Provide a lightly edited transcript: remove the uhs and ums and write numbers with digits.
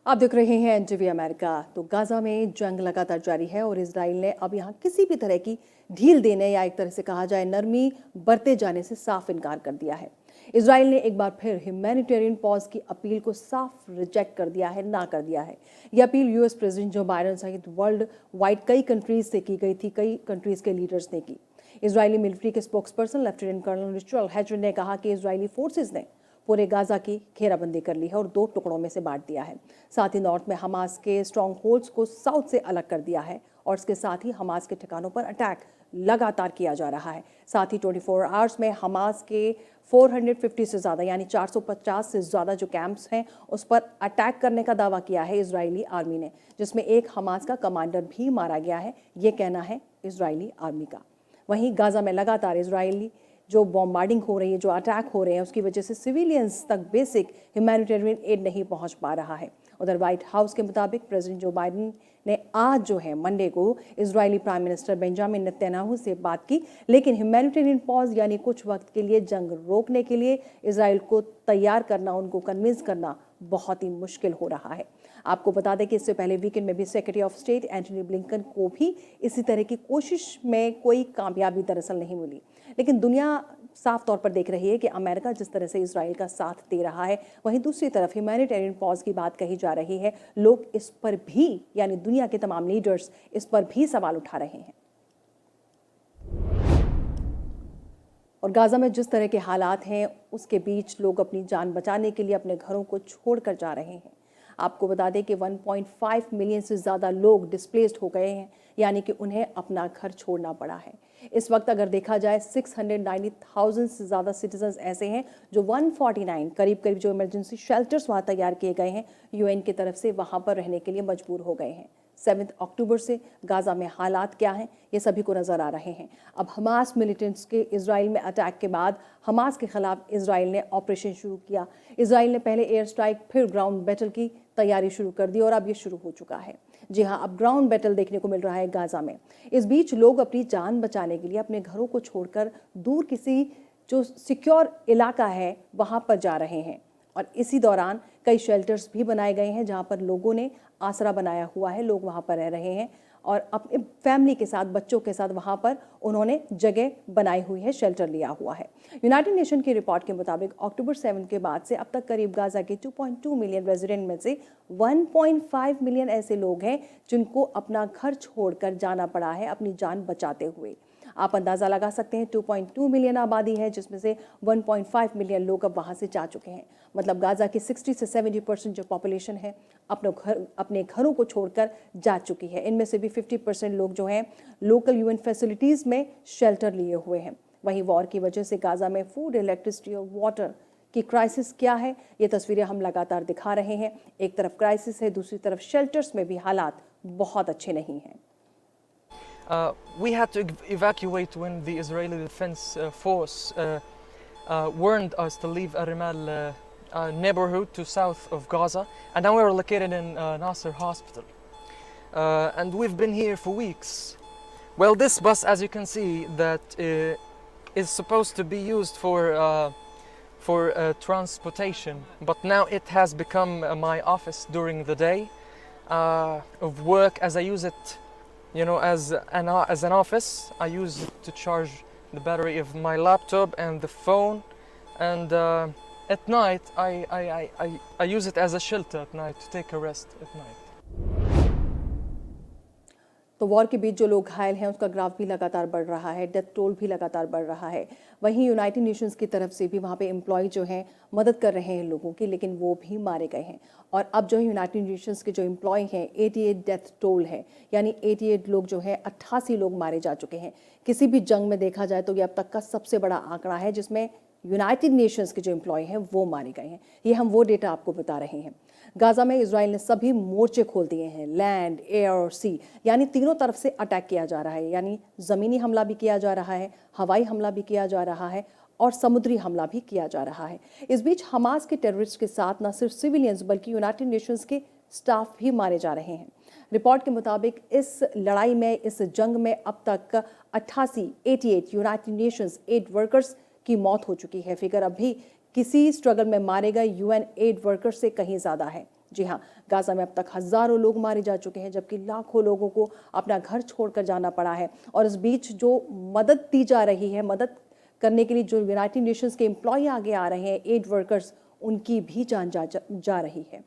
आप देख रहे हैं एनटीवी अमेरिका। तो गाजा में जंग लगातार जारी है और इजराइल ने अब यहां किसी भी तरह की ढील देने या एक तरह से कहा जाए नरमी बरते जाने से साफ इनकार कर दिया है। इजराइल ने एक बार फिर ह्यूमैनिटेरियन पॉज की अपील को साफ रिजेक्ट कर दिया है, ना कर दिया है। यह appeal US president Joe Biden सहित वर्ल्ड वाइड कई कंट्रीज से की गई थी, कई कंट्रीज के लीडर्स ने की। इजरायली मिलिट्री के spokesperson lieutenant colonel Richard Hecht ने कहा कि इजरायली फोर्सेज ने पूरे गाजा की घेराबंदी कर ली है और 2 टुकड़ों में से बांट दिया है। साथ ही नॉर्थ में हमास के स्ट्रॉन्ग होल्ड्स को साउथ से अलग कर दिया है और इसके साथ ही हमास के ठिकानों पर अटैक लगातार किया जा रहा है। साथ ही 24 आवर्स में हमास के 450 से ज़्यादा यानी 450 से ज़्यादा जो कैंप्स हैं उस पर अटैक करने का दावा किया है इजरायली आर्मी ने, जिसमें एक हमास का कमांडर भी मारा गया है, ये कहना है इजरायली आर्मी का। वहीं गाजा में लगातार इजरायली जो बॉम्बार्डिंग हो रही है, जो अटैक हो रहे हैं, उसकी वजह से सिविलियंस तक बेसिक ह्यूमैनिटेरियन एड नहीं पहुंच पा रहा है। उधर व्हाइट हाउस के मुताबिक प्रेसिडेंट जो बाइडेन ने आज जो है मंडे को Israeli prime minister Benjamin Netanyahu से बात की, लेकिन ह्यूमैनिटेरियन पॉज यानी कुछ वक्त के लिए जंग रोकने के लिए इजराइल को तैयार करना, उनको कन्विंस करना बहुत ही मुश्किल हो रहा है। आपको बता दें कि इससे पहले वीकेंड में भी secretary of state Antony Blinken को भी इसी तरह की कोशिश में कोई कामयाबी दरअसल नहीं मिली। लेकिन दुनिया साफ तौर पर देख रही है कि अमेरिका जिस तरह से इजराइल का साथ दे रहा है, वहीं दूसरी तरफ ह्यूमैनिटेरियन पॉज की बात कही जा रही है। लोग इस पर भी यानी दुनिया के तमाम लीडर्स इस पर भी सवाल उठा रहे हैं। और गाजा में जिस तरह के हालात हैं उसके बीच लोग अपनी जान बचाने के लिए अपने घरों को छोड़कर जा रहे हैं। आपको बता दें कि 1.5 मिलियन से ज़्यादा लोग डिस्प्लेस्ड हो गए हैं, यानी कि उन्हें अपना घर छोड़ना पड़ा है। इस वक्त अगर देखा जाए 690,000 से ज़्यादा सिटीजन्स ऐसे हैं जो 149 करीब जो इमरजेंसी शेल्टर्स वहाँ तैयार किए गए हैं यूएन की तरफ से, वहाँ पर रहने के लिए मजबूर हो गए हैं। 7 अक्टूबर से गाजा में हालात क्या हैं ये सभी को नज़र आ रहे हैं। अब हमास मिलिटेंट्स के इजराइल में अटैक के बाद हमास के खिलाफ इजराइल ने ऑपरेशन शुरू किया। इजराइल ने पहले एयर स्ट्राइक फिर ग्राउंड बैटल की तैयारी शुरू कर दी और अब ये शुरू हो चुका है। जी हाँ, अब ग्राउंड बैटल देखने को मिल रहा है गाजा में। इस बीच लोग अपनी जान बचाने के लिए अपने घरों को छोड़कर दूर किसी जो सिक्योर इलाका है वहाँ पर जा रहे हैं और इसी दौरान कई शेल्टर्स भी बनाए गए हैं जहाँ पर लोगों ने आसरा बनाया हुआ है। लोग वहाँ पर रह रहे हैं और अपने फैमिली के साथ, बच्चों के साथ वहाँ पर उन्होंने जगह बनाई हुई है, शेल्टर लिया हुआ है। यूनाइटेड नेशन की रिपोर्ट के मुताबिक अक्टूबर 7 के बाद से अब तक करीब गाजा के 2.2 मिलियन रेजिडेंट में से 1.5 मिलियन ऐसे लोग हैं जिनको अपना घर छोड़कर जाना पड़ा है अपनी जान बचाते हुए। आप अंदाज़ा लगा सकते हैं 2.2 मिलियन आबादी है जिसमें से 1.5 मिलियन लोग अब वहाँ से जा चुके हैं। मतलब गाजा की 60 से 70% जो पॉपुलेशन है अपने घरों को छोड़कर जा चुकी है। इनमें से भी 50% लोग जो हैं लोकल यूएन फैसिलिटीज़ में शेल्टर लिए हुए हैं। वहीं वॉर की वजह से गाजा में फूड, इलेक्ट्रिसिटी और वाटर की क्राइसिस क्या है, ये तस्वीरें हम लगातार दिखा रहे हैं। एक तरफ क्राइसिस है, दूसरी तरफ शेल्टर्स में भी हालात बहुत अच्छे नहीं हैं। We had to evacuate when the Israeli Defense Force warned us to leave Arimal neighborhood to south of Gaza, and now we're located in Nasser Hospital. And we've been here for weeks. Well, this bus, as you can see, that is supposed to be used for transportation, but now it has become my office during the day of work, as I use it. You know, as an office, I use it to charge the battery of my laptop and the phone, and at night I use it as a shelter at night to take a rest at night. तो war के बीच जो लोग घायल हैं उसका graph भी लगातार बढ़ रहा है, डेथ टोल भी लगातार बढ़ रहा है। वहीं यूनाइटेड नेशंस की तरफ से भी वहाँ पे एम्प्लॉय जो हैं मदद कर रहे हैं लोगों की, लेकिन वो भी मारे गए हैं। और अब जो है यूनाइटेड नेशंस के जो एम्प्लॉय हैं 88 डेथ टोल है, यानी 88 लोग जो हैं 88 लोग मारे जा चुके हैं। किसी भी जंग में देखा जाए तो ये अब तक का सबसे बड़ा आंकड़ा है जिसमें यूनाइटेड नेशंस के जो एम्प्लॉय हैं वो मारे गए हैं। ये हम वो डेटा आपको बता रहे हैं। गाजा में इजराइल ने सभी मोर्चे खोल दिए हैं, लैंड, एयर और सी, यानी तीनों तरफ से अटैक किया जा रहा है। यानी ज़मीनी हमला भी किया जा रहा है, हवाई हमला भी किया जा रहा है और समुद्री हमला भी किया जा रहा है। इस बीच हमास के टेररिस्ट के साथ न सिर्फ सिविलियंस बल्कि यूनाइटेड नेशंस के स्टाफ भी मारे जा रहे हैं। रिपोर्ट के मुताबिक इस लड़ाई में, इस जंग में अब तक 88 यूनाइटेड नेशंस एड वर्कर्स की मौत हो चुकी है। फिगर अभी किसी स्ट्रगल में मारे गए यूएन एड वर्कर्स से कहीं ज़्यादा है। जी हाँ, गाज़ा में अब तक हज़ारों लोग मारे जा चुके हैं, जबकि लाखों लोगों को अपना घर छोड़कर जाना पड़ा है। और इस बीच जो मदद दी जा रही है, मदद करने के लिए जो यूनाइटेड नेशंस के एम्प्लॉय आगे आ रहे हैं, एड वर्कर्स, उनकी भी जान जा रही है।